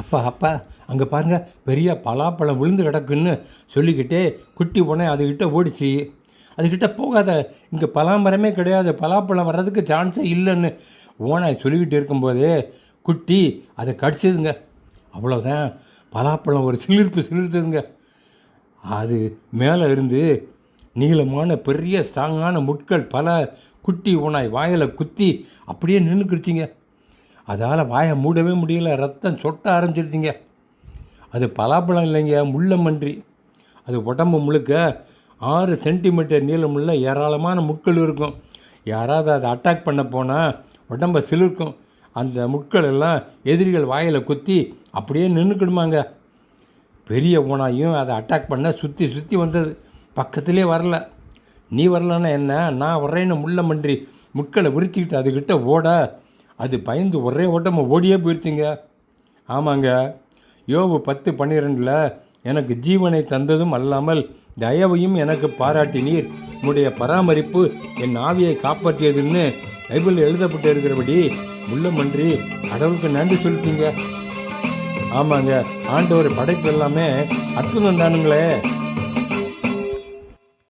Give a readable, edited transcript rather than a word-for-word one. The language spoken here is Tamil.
அப்பா அப்பா அங்கே பாருங்க பெரிய பலாப்பழம் விழுந்து கிடக்குன்னு சொல்லிக்கிட்டே குட்டி உடனே அதுக்கிட்ட ஓடிச்சு. அதுக்கிட்ட போகாத, இங்கே பலாமரமே கிடையாது, பலாப்பழம் வர்றதுக்கு சான்ஸே இல்லைன்னு ஓனாய் சொல்லிக்கிட்டு இருக்கும்போதே குட்டி அதை கடிச்சதுங்க. அவ்வளோதான், பலாப்பழம் ஒரு சிலிர்த்துதுங்க. அது மேலே இருந்து நீளமான பெரிய ஸ்ட்ராங்கான முட்கள் பல குட்டி ஓனாய் வாயில் குத்தி அப்படியே நின்றுக்கிடுச்சிங்க. அதால் வாயை மூடவே முடியல, ரத்தம் சொட்ட ஆரம்பிச்சிருச்சிங்க. அது பலாப்பழம் இல்லைங்க, முள்ளம்பன்றி. அது உடம்பு முழுக்க 6 சென்டிமீட்டர் நீளமுள்ள ஏராளமான முட்கள் இருக்கும். யாராவது அதை அட்டாக் பண்ண போனால் உடம்பை சிலிர்க்கும். அந்த முட்கள் எல்லாம் எதிரிகள் வாயில் குத்தி அப்படியே நின்றுக்கிடுமாங்க. பெரிய ஓனாயும் அதை அட்டாக் பண்ண சுற்றி சுற்றி வந்தது, பக்கத்திலே வரல. நீ வரலன்னா என்ன, நான் வர்றேன்னு முள்ளம்பன்றி முட்களை விரிச்சிக்கிட்டு அதுக்கிட்ட ஓட அது பயந்து ஒரே ஓட்டமாக ஓடியே போயிடுச்சுங்க. ஆமாங்க, யோபு 10:12 எனக்கு ஜீவனை தந்ததும் அல்லாமல் தயவையும் எனக்கு பாராட்டினீர், உன்னுடைய பராமரிப்பு என் ஆவியை காப்பாற்றியதுன்னு பைபிளில் எழுதப்பட்டு இருக்கிறபடி முள்ளம்பன்றி கடவுளுக்கு நன்றி சொல்லிட்டீங்க. ஆமாங்க, ஆண்டவர் படைப்பு எல்லாமே அற்புதம் தானுங்களே.